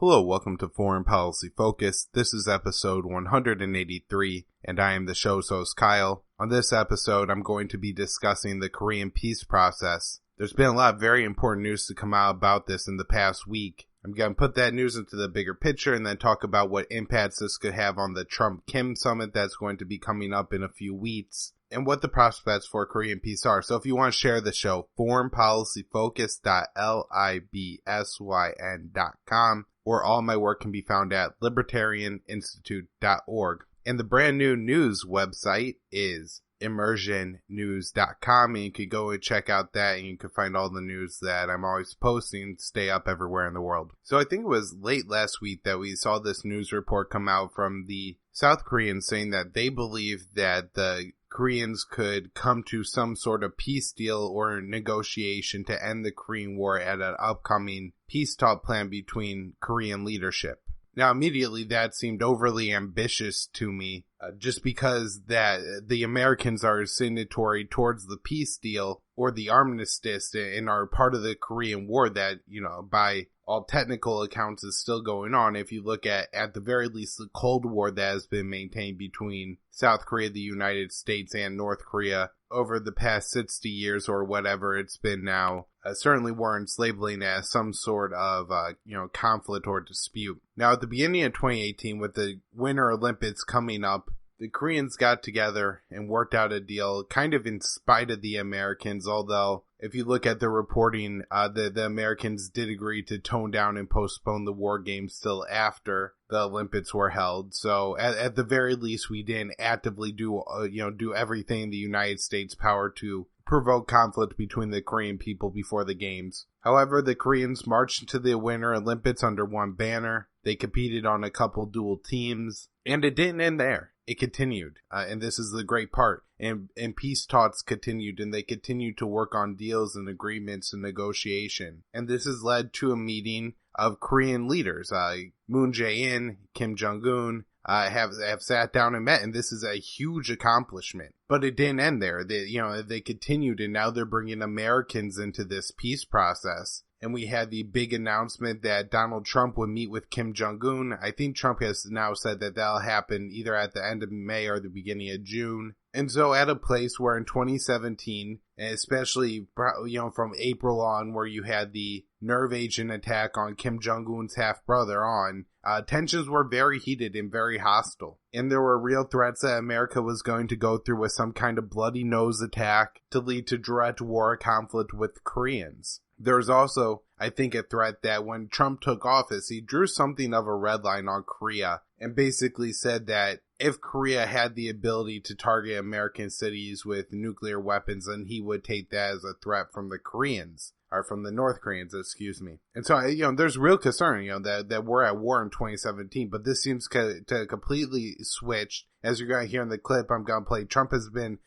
Hello, welcome to Foreign Policy Focus. This is episode 183, and I am the show's host, Kyle. On this episode, I'm going to be discussing the Korean peace process. There's been a lot of very important news to come out about this in the past week. I'm going to put that news into the bigger picture and then talk about what impacts this could have on the Trump-Kim summit that's going to be coming up in a few weeks, and what the prospects for Korean peace are. So if you want to share the show, foreignpolicyfocus.libsyn.com, where all my work can be found at libertarianinstitute.org. And the brand new news website is immersionnews.com, and you could go and check out that, and you can find all the news that I'm always posting, stay up everywhere in the world. So I think it was late last week that we saw this news report come out from the South Koreans saying that they believe that the Koreans could come to some sort of peace deal or negotiation to end the Korean War at an upcoming peace talk plan between Korean leadership. Now, immediately that seemed overly ambitious to me, just because that the Americans are signatory towards the peace deal or the armistice and are part of the Korean War that, by all technical accounts is still going on. If you look at the very least, the Cold War that has been maintained between South Korea, the United States, and North Korea over the past 60 years or whatever it's been now, certainly warrants labeling as some sort of, conflict or dispute. Now, at the beginning of 2018, with the Winter Olympics coming up, the Koreans got together and worked out a deal kind of in spite of the Americans, although if you look at the reporting, the Americans did agree to tone down and postpone the war games till after the Olympics were held. So at the very least, we didn't actively do everything in the United States' power to provoke conflict between the Korean people before the games. However, the Koreans marched into the Winter Olympics under one banner. They competed on a couple dual teams, and it didn't end there. It continued, and this is the great part, and peace talks continued, and they continued to work on deals and agreements and negotiation. And this has led to a meeting of Korean leaders. Moon Jae-in, Kim Jung Un have sat down and met, and this is a huge accomplishment. But it didn't end there. They continued, and now they're bringing Americans into this peace process. And we had the big announcement that Donald Trump would meet with Kim Jung Un. I think Trump has now said that that'll happen either at the end of May or the beginning of June. And so at a place where in 2017, and especially, from April on, where you had the nerve agent attack on Kim Jong Un's half-brother tensions were very heated and very hostile. And there were real threats that America was going to go through with some kind of bloody nose attack to lead to direct war conflict with Koreans. There's also, I think, a threat that when Trump took office, he drew something of a red line on Korea and basically said that if Korea had the ability to target American cities with nuclear weapons, then he would take that as a threat from the Koreans. Or from the North Koreans, excuse me. And so, there's real concern, that we're at war in 2017, but this seems to completely switch. As you're going to hear in the clip I'm going to play, Trump has been,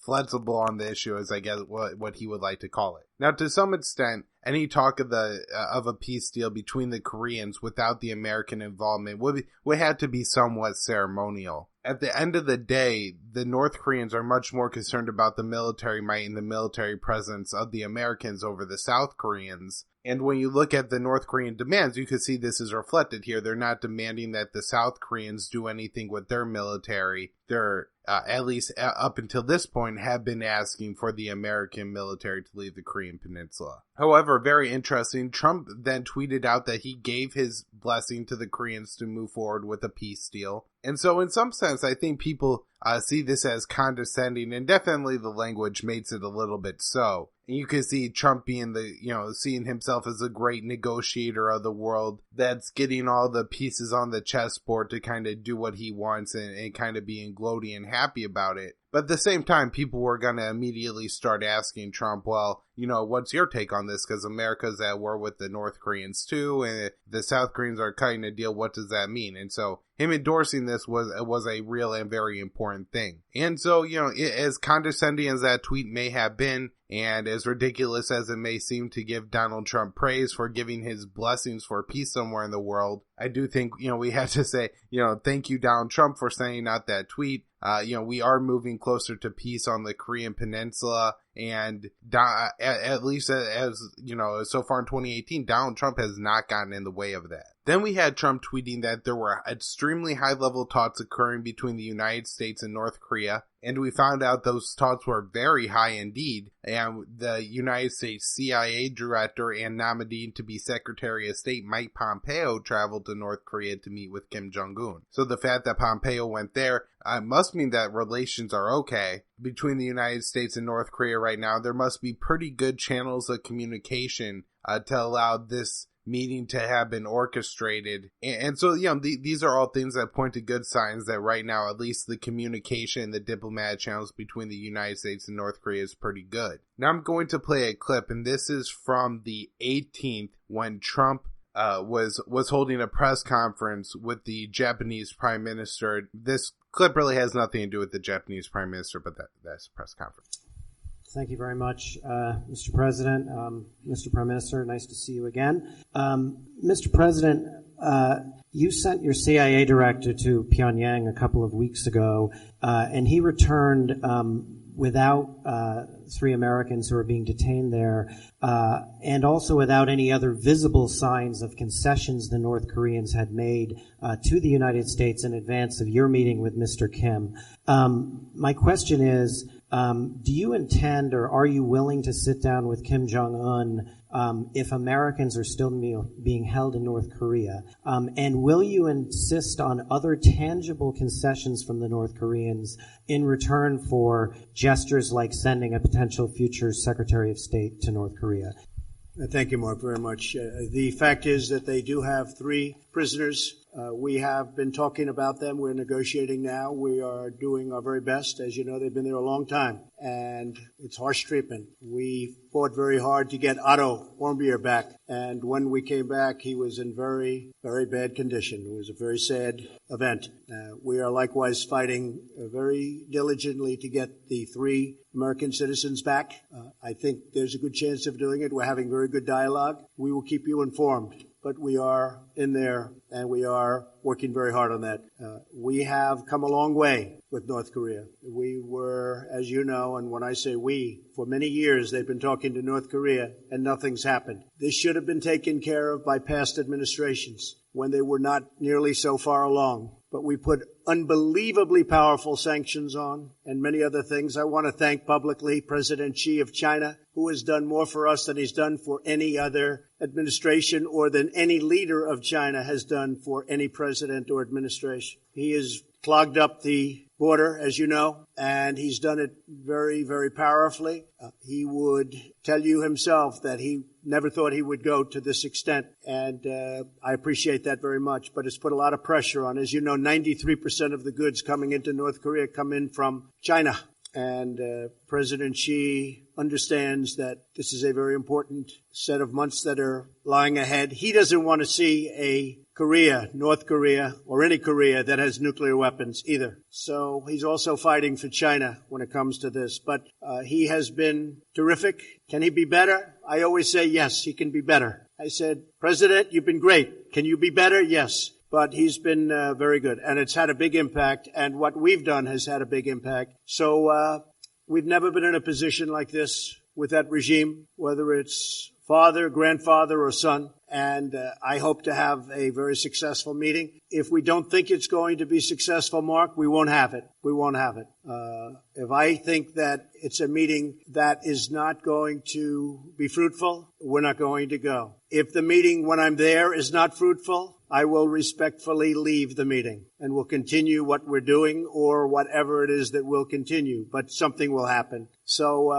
flexible on the issue, as I guess what he would like to call it. Now, to some extent, any talk of a peace deal between the Koreans without the American involvement would have to be somewhat ceremonial. At the end of the day, the North Koreans are much more concerned about the military might and the military presence of the Americans over the South Koreans. And when you look at the North Korean demands, you can see this is reflected here. They're not demanding that the South Koreans do anything with their military. They're, at least up until this point, have been asking for the American military to leave the Korean Peninsula. However, very interesting, Trump then tweeted out that he gave his blessing to the Koreans to move forward with a peace deal. And so in some sense, I think people see this as condescending, and definitely the language makes it a little bit so. And you can see Trump being seeing himself as a great negotiator of the world that's getting all the pieces on the chessboard to kind of do what he wants and kind of being gloaty and happy about it. But at the same time, people were going to immediately start asking Trump, well, what's your take on this? Because America's at war with the North Koreans too, and the South Koreans are cutting a deal. What does that mean? And so him endorsing this was a real and very important thing. And so, as condescending as that tweet may have been, and as ridiculous as it may seem to give Donald Trump praise for giving his blessings for peace somewhere in the world, I do think, we have to say, thank you, Donald Trump, for sending out that tweet. We are moving closer to peace on the Korean Peninsula, and at least as so far in 2018, Donald Trump has not gotten in the way of that. Then we had Trump tweeting that there were extremely high-level talks occurring between the United States and North Korea, and we found out those talks were very high indeed, and the United States CIA director and nominee to be Secretary of State Mike Pompeo traveled to North Korea to meet with Kim Jung Un. So the fact that Pompeo went there must mean that relations are okay between the United States and North Korea right now. There must be pretty good channels of communication to allow this meeting to have been orchestrated. And so, these are all things that point to good signs that right now, at least the communication, the diplomatic channels between the United States and North Korea is pretty good. Now I'm going to play a clip, and this is from the 18th when Trump was holding a press conference with the Japanese Prime Minister. This clip really has nothing to do with the Japanese Prime Minister, but that's a press conference. Thank you very much, Mr. President. Mr. Prime Minister, nice to see you again. Mr. President, you sent your CIA director to Pyongyang a couple of weeks ago, and he returned without 3 Americans who are being detained there, and also without any other visible signs of concessions the North Koreans had made to the United States in advance of your meeting with Mr. Kim. My question is, do you intend or are you willing to sit down with Kim Jung Un if Americans are still being held in North Korea? And will you insist on other tangible concessions from the North Koreans in return for gestures like sending a potential future Secretary of State to North Korea? Thank you, Mark, very much. The fact is that they do have 3 prisoners. We have been talking about them. We're negotiating now. We are doing our very best. As you know, they've been there a long time, and it's harsh treatment. We fought very hard to get Otto Warmbier back, and when we came back, he was in very, very bad condition. It was a very sad event. We are likewise fighting very diligently to get the 3 American citizens back. I think there's a good chance of doing it. We're having very good dialogue. We will keep you informed. But we are in there, and we are working very hard on that. We have come a long way with North Korea. We were, as you know, and when I say we, for many years they've been talking to North Korea, and nothing's happened. This should have been taken care of by past administrations when they were not nearly so far along. But we put unbelievably powerful sanctions on and many other things. I want to thank publicly President Xi of China, who has done more for us than he's done for any other administration or than any leader of China has done for any president or administration. He has clogged up the border, as you know, and he's done it very, very powerfully. He would tell you himself that he never thought he would go to this extent, and I appreciate that very much, but it's put a lot of pressure on. As you know, 93% of the goods coming into North Korea come in from China, and President Xi understands that this is a very important set of months that are lying ahead. He doesn't want to see a Korea, North Korea, or any Korea that has nuclear weapons either. So he's also fighting for China when it comes to this. But he has been terrific. Can he be better? I always say, yes, he can be better. I said, President, you've been great. Can you be better? Yes. But he's been very good. And it's had a big impact. And what we've done has had a big impact. So we've never been in a position like this with that regime, whether it's father, grandfather, or son. And I hope to have a very successful meeting. If we don't think it's going to be successful, Mark, we won't have it. We won't have it. If I think that it's a meeting that is not going to be fruitful, we're not going to go. If the meeting when I'm there is not fruitful, I will respectfully leave the meeting and we'll continue what we're doing or whatever it is that we'll continue, but something will happen. So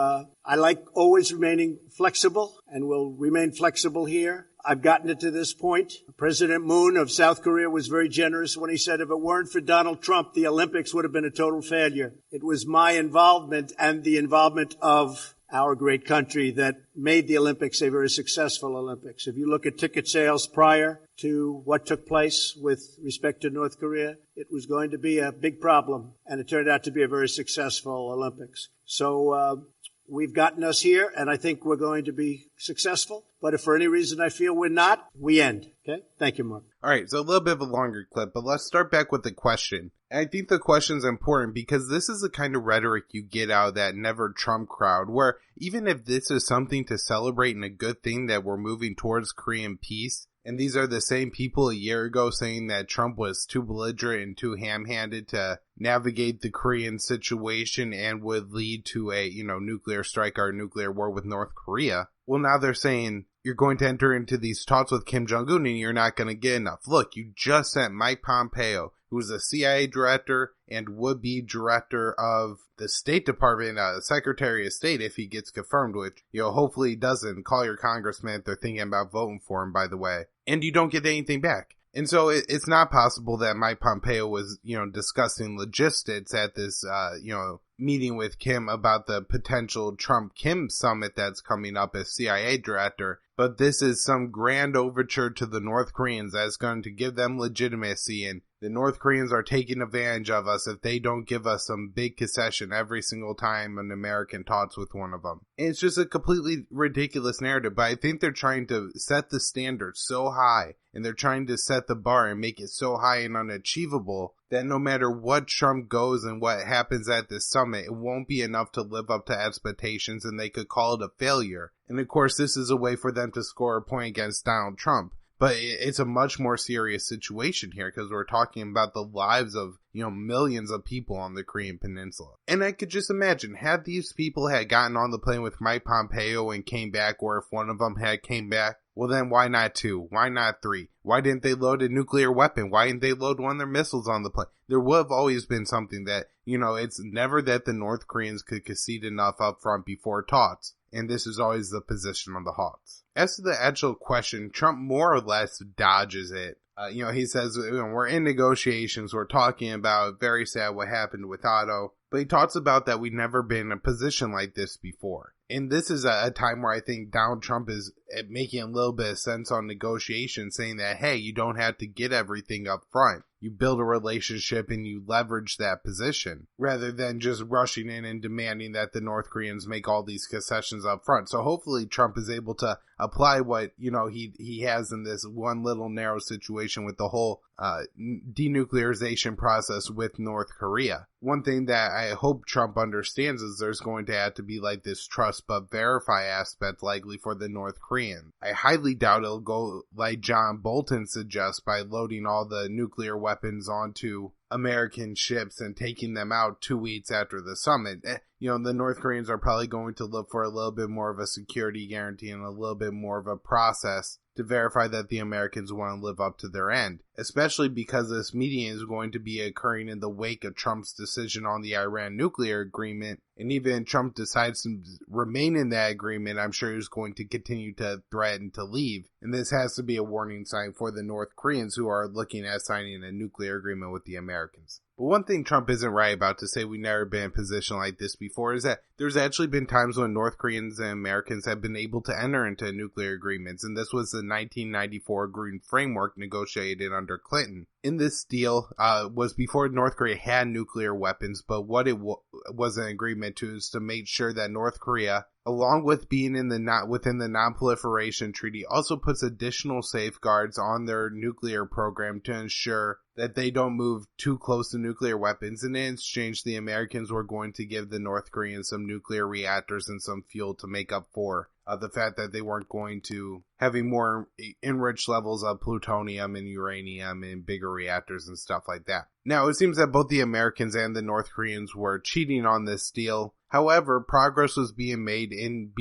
I like always remaining flexible and will remain flexible here. I've gotten it to this point. President Moon of South Korea was very generous when he said if it weren't for Donald Trump, the Olympics would have been a total failure. It was my involvement and the involvement of our great country that made the Olympics a very successful Olympics. If you look at ticket sales prior to what took place with respect to North Korea, it was going to be a big problem, and it turned out to be a very successful Olympics. So we've gotten us here, and I think we're going to be successful. But if for any reason I feel we're not, we end. Okay? Thank you, Mark. All right, so a little bit of a longer clip, but let's start back with the question. And I think the question is important because this is the kind of rhetoric you get out of that never Trump crowd, where even if this is something to celebrate and a good thing that we're moving towards Korean peace, And these are the same people a year ago saying that Trump was too belligerent and too ham-handed to navigate the Korean situation and would lead to a, nuclear strike or nuclear war with North Korea. Well, now they're saying you're going to enter into these talks with Kim Jung Un and you're not going to get enough. Look, you just sent Mike Pompeo, who's a CIA director and would-be director of the State Department, Secretary of State, if he gets confirmed, which, hopefully he doesn't. Call your congressman if they're thinking about voting for him, by the way. And you don't get anything back. And so it's not possible that Mike Pompeo was, discussing logistics at this, meeting with Kim about the potential Trump-Kim summit that's coming up as CIA director. But this is some grand overture to the North Koreans that's going to give them legitimacy, and the North Koreans are taking advantage of us if they don't give us some big concession every single time an American talks with one of them. And it's just a completely ridiculous narrative, but I think they're trying to set the standard so high, and they're trying to set the bar and make it so high and unachievable that no matter what Trump goes and what happens at this summit, it won't be enough to live up to expectations, and they could call it a failure. And of course, this is a way for them to score a point against Donald Trump. But it's a much more serious situation here because we're talking about the lives of, millions of people on the Korean Peninsula. And I could just imagine, had these people had gotten on the plane with Mike Pompeo and came back, or if one of them had came back, well then why not two? Why not three? Why didn't they load a nuclear weapon? Why didn't they load one of their missiles on the plane? There would have always been something that, it's never that the North Koreans could concede enough up front before talks. And this is always the position of the Hawks. As to the actual question, Trump more or less dodges it. He says, we're in negotiations. We're talking about very sad what happened with Otto. But he talks about that we've never been in a position like this before. And this is a time where I think Donald Trump is making a little bit of sense on negotiation, saying that, hey, you don't have to get everything up front. You build a relationship and you leverage that position rather than just rushing in and demanding that the North Koreans make all these concessions up front. So hopefully Trump is able to apply what, he has in this one little narrow situation with the whole denuclearization process with North Korea. One thing that I hope Trump understands is there's going to have to be like this trust but verify aspect likely for the North Korean. I highly doubt it'll go like John Bolton suggests by loading all the nuclear weapons onto American ships and taking them out 2 weeks after the summit. The North Koreans are probably going to look for a little bit more of a security guarantee and a little bit more of a process to verify that the Americans want to live up to their end, especially because this meeting is going to be occurring in the wake of Trump's decision on the Iran nuclear agreement. And even if Trump decides to remain in that agreement, I'm sure he's going to continue to threaten to leave. And this has to be a warning sign for the North Koreans who are looking at signing a nuclear agreement with the Americans. But one thing Trump isn't right about to say we've never been in a position like this before is that there's actually been times when North Koreans and Americans have been able to enter into nuclear agreements, and this was the 1994 Green Framework negotiated under Clinton. In this deal was before North Korea had nuclear weapons, but what it was an agreement to is to make sure that North Korea, along with being within the Non-Proliferation Treaty, also puts additional safeguards on their nuclear program to ensure that they don't move too close to nuclear weapons. And in exchange, the Americans were going to give the North Koreans some nuclear reactors and some fuel to make up for the fact that they weren't going to having more enriched levels of plutonium and uranium in bigger reactors and stuff like that. Now, it seems that both the Americans and the North Koreans were cheating on this deal. However, progress was being made in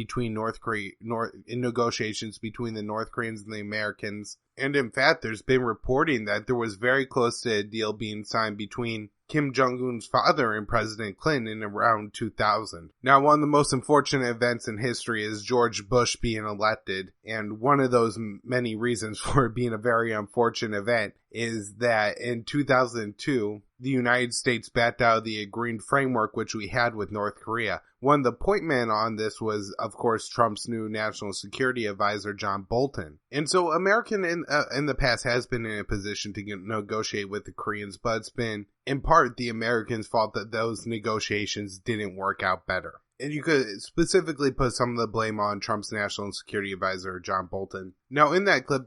negotiations between the North Koreans and the Americans. And in fact, there's been reporting that there was very close to a deal being signed between Kim Jung Un's father and President Clinton in around 2000. Now, one of the most unfortunate events in history is George Bush being elected. And one of those many reasons for it being a very unfortunate event is that in 2002, the United States backed out of the Green Framework, which we had with North Korea. One of the point men on this was, of course, Trump's new national security advisor, John Bolton. And so America in the past has been in a position to negotiate with the Koreans, but it's been, in part, the Americans' fault that those negotiations didn't work out better. And you could specifically put some of the blame on Trump's national security advisor, John Bolton. Now, in that clip,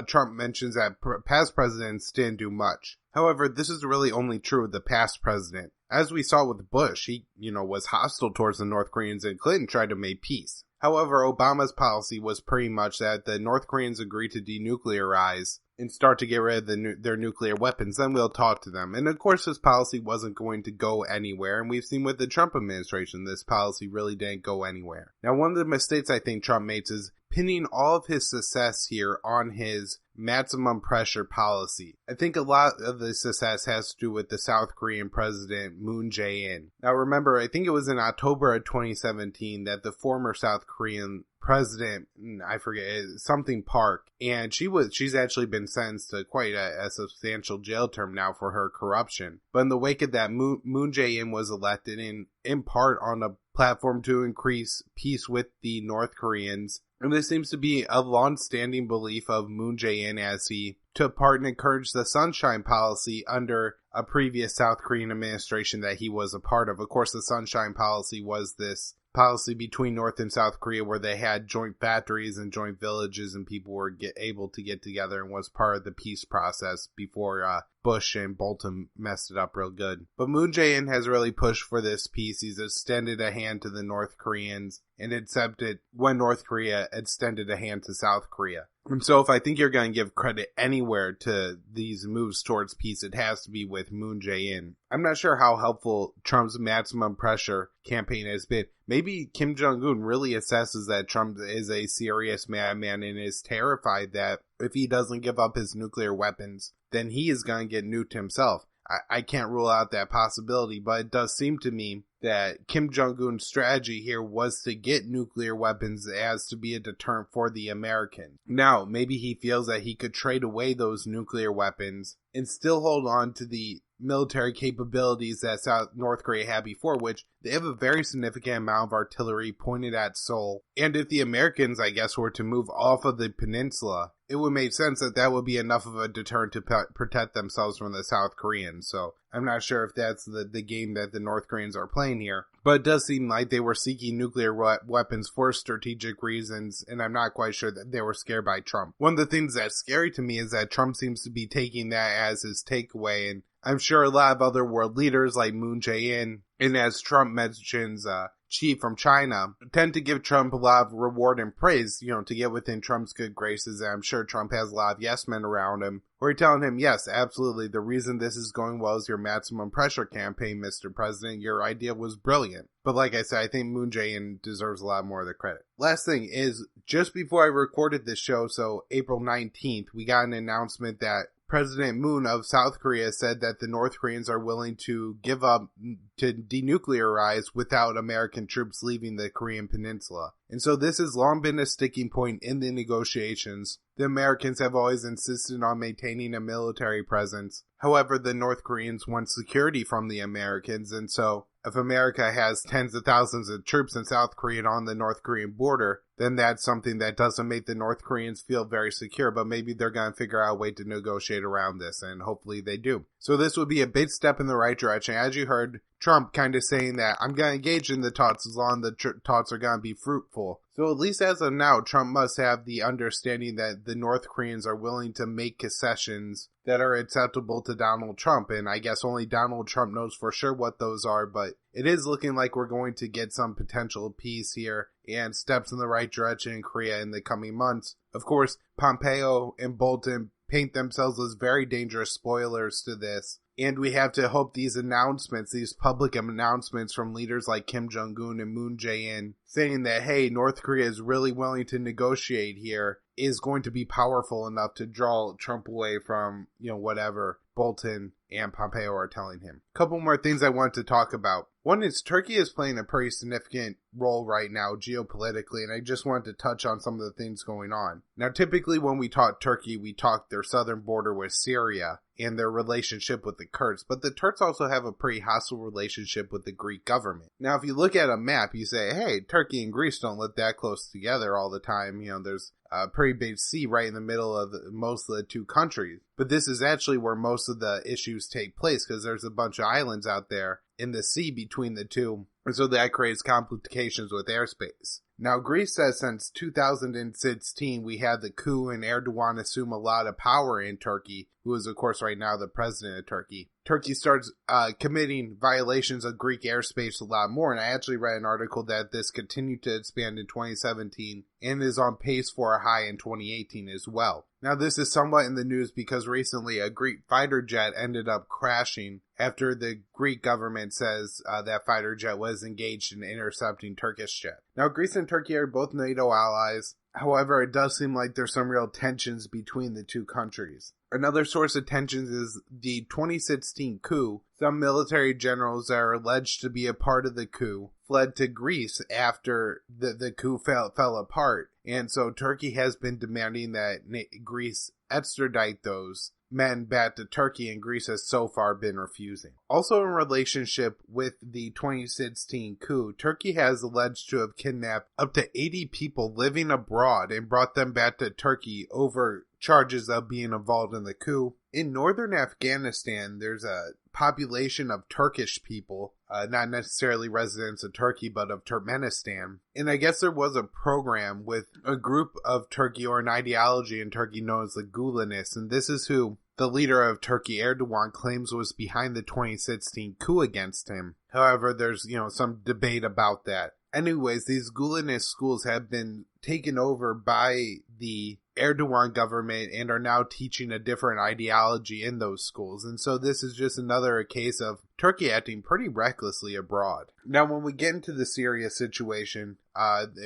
Trump mentions that past presidents didn't do much. However, this is really only true of the past president. As we saw with Bush, he, was hostile towards the North Koreans, and Clinton tried to make peace. However, Obama's policy was pretty much that the North Koreans agree to denuclearize and start to get rid of their nuclear weapons, then we'll talk to them. And of course, this policy wasn't going to go anywhere, and we've seen with the Trump administration, this policy really didn't go anywhere. Now, one of the mistakes I think Trump makes is pinning all of his success here on his maximum pressure policy. I think a lot of the success has to do with the South Korean president Moon Jae-in. Now remember, I think it was in October of 2017 that the former South Korean president, I forget, something Park, and she's actually been sentenced to quite a substantial jail term now for her corruption. But in the wake of that, Moon Jae-in was elected in part on a platform to increase peace with the North Koreans. And this seems to be a long-standing belief of Moon Jae-in as he took part and encouraged the Sunshine Policy under a previous South Korean administration that he was a part of. Of course, the Sunshine Policy was this policy between North and South Korea where they had joint factories and joint villages and people were able to get together and was part of the peace process before Bush and Bolton messed it up real good. But Moon Jae-in has really pushed for this peace. He's extended a hand to the North Koreans and accepted when North Korea extended a hand to South Korea. And so if I think you're going to give credit anywhere to these moves towards peace, it has to be with Moon Jae-in. I'm not sure how helpful Trump's maximum pressure campaign has been. Maybe Kim Jung Un really assesses that Trump is a serious madman and is terrified that if he doesn't give up his nuclear weapons, then he is going to get nuked himself. I can't rule out that possibility, but it does seem to me that Kim Jong Un's strategy here was to get nuclear weapons as to be a deterrent for the Americans. Now, maybe he feels that he could trade away those nuclear weapons and still hold on to the military capabilities that North Korea had before, which they have a very significant amount of artillery pointed at Seoul. And if the Americans, I guess, were to move off of the peninsula, it would make sense that that would be enough of a deterrent to protect themselves from the South Koreans. So I'm not sure if that's the game that the North Koreans are playing here. But it does seem like they were seeking nuclear weapons for strategic reasons, and I'm not quite sure that they were scared by Trump. One of the things that's scary to me is that Trump seems to be taking that as his takeaway, and I'm sure a lot of other world leaders like Moon Jae-in, and as Trump mentions, Xi from China, tend to give Trump a lot of reward and praise, to get within Trump's good graces. And I'm sure Trump has a lot of yes men around him who are telling him, yes, absolutely, the reason this is going well is your maximum pressure campaign, Mr. President. Your idea was brilliant. But like I said, I think Moon Jae-in deserves a lot more of the credit. Last thing is, just before I recorded this show, so April 19th, we got an announcement that President Moon of South Korea said that the North Koreans are willing to give up to denuclearize without American troops leaving the Korean peninsula. And so this has long been a sticking point in the negotiations. The Americans have always insisted on maintaining a military presence. However, the North Koreans want security from the Americans, and so if America has tens of thousands of troops in South Korea on the North Korean border, then that's something that doesn't make the North Koreans feel very secure, but maybe they're going to figure out a way to negotiate around this, and hopefully they do. So this would be a big step in the right direction. As you heard, Trump kind of saying that I'm going to engage in the talks as long as the talks are going to be fruitful. So at least as of now, Trump must have the understanding that the North Koreans are willing to make concessions that are acceptable to Donald Trump. And I guess only Donald Trump knows for sure what those are, but it is looking like we're going to get some potential peace here and steps in the right direction in Korea in the coming months. Of course, Pompeo and Bolton paint themselves as very dangerous spoilers to this. And we have to hope these announcements, these public announcements from leaders like Kim Jung Un and Moon Jae-in saying that, hey, North Korea is really willing to negotiate here, is going to be powerful enough to draw Trump away from, whatever Bolton and Pompeo are telling him. A couple more things I want to talk about. One is Turkey is playing a pretty significant role right now geopolitically, and I just wanted to touch on some of the things going on. Now, typically when we talk Turkey, we talk their southern border with Syria and their relationship with the Kurds, but the Turks also have a pretty hostile relationship with the Greek government. Now, if you look at a map, you say, hey, Turkey and Greece don't live that close together all the time. There's a pretty big sea right in the middle of most of the two countries. But this is actually where most of the issues take place because there's a bunch of islands out there in the sea between the two. And so that creates complications with airspace. Now, Greece says since 2016 we had the coup and Erdogan assumed a lot of power in Turkey. who is, of course, right now the president of Turkey. Turkey starts committing violations of Greek airspace a lot more, and I actually read an article that this continued to expand in 2017 and is on pace for a high in 2018 as well. Now, this is somewhat in the news because recently a Greek fighter jet ended up crashing after the Greek government says that fighter jet was engaged in intercepting Turkish jet. Now, Greece and Turkey are both NATO allies. However, it does seem like there's some real tensions between the two countries. Another source of tensions is the 2016 coup. Some military generals that are alleged to be a part of the coup fled to Greece after the coup fell apart. And so Turkey has been demanding that Greece extradite those men back to Turkey, and Greece has so far been refusing. Also in relationship with the 2016 coup, Turkey has alleged to have kidnapped up to 80 people living abroad and brought them back to Turkey over charges of being involved in the coup. In northern Afghanistan, there's a population of Turkish people, not necessarily residents of Turkey, but of Turkmenistan. And I guess there was a program with a group of Turkey, or an ideology in Turkey known as the Gulenists, and this is who the leader of Turkey, Erdogan, claims was behind the 2016 coup against him. However, there's, some debate about that. Anyways, these Gulenist schools have been taken over by the Erdogan government and are now teaching a different ideology in those schools. And so this is just another case of Turkey acting pretty recklessly abroad. Now, when we get into the Syria situation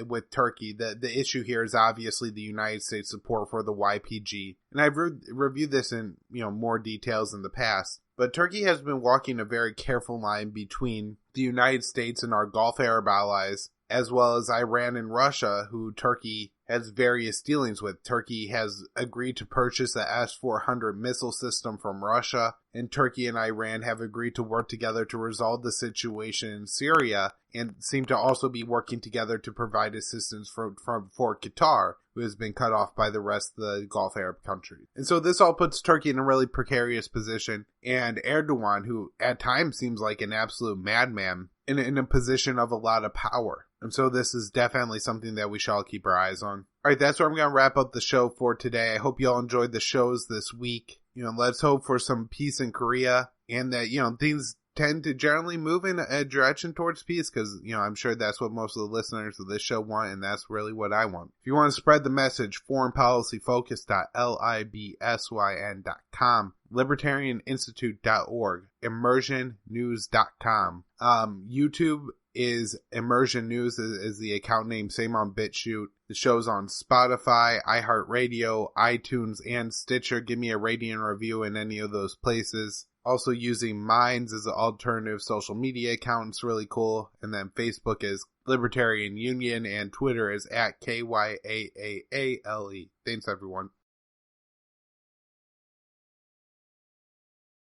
with Turkey, the issue here is obviously the United States support for the YPG. And I've reviewed this in more details in the past. But Turkey has been walking a very careful line between the United States and our Gulf Arab allies, as well as Iran and Russia, who Turkey has various dealings with. Turkey has agreed to purchase the S-400 missile system from Russia, and Turkey and Iran have agreed to work together to resolve the situation in Syria, and seem to also be working together to provide assistance for Qatar, who has been cut off by the rest of the Gulf Arab countries. And so this all puts Turkey in a really precarious position, and Erdogan, who at times seems like an absolute madman, in a position of a lot of power. And so this is definitely something that we shall keep our eyes on. Alright, that's where I'm going to wrap up the show for today. I hope you all enjoyed the shows this week. Let's hope for some peace in Korea, and that, things tend to generally move in a direction towards peace, because, I'm sure that's what most of the listeners of this show want, and that's really what I want. If you want to spread the message, foreignpolicyfocus.libsyn.com, libertarianinstitute.org, immersionnews.com. YouTube is Immersion News is the account name, same on BitChute. The show's on Spotify, iHeartRadio, iTunes, and Stitcher. Give me a rating and review in any of those places. Also using Minds as an alternative social media account. It's really cool. And then Facebook is Libertarian Union, and Twitter is @KYAAALE. Thanks, everyone.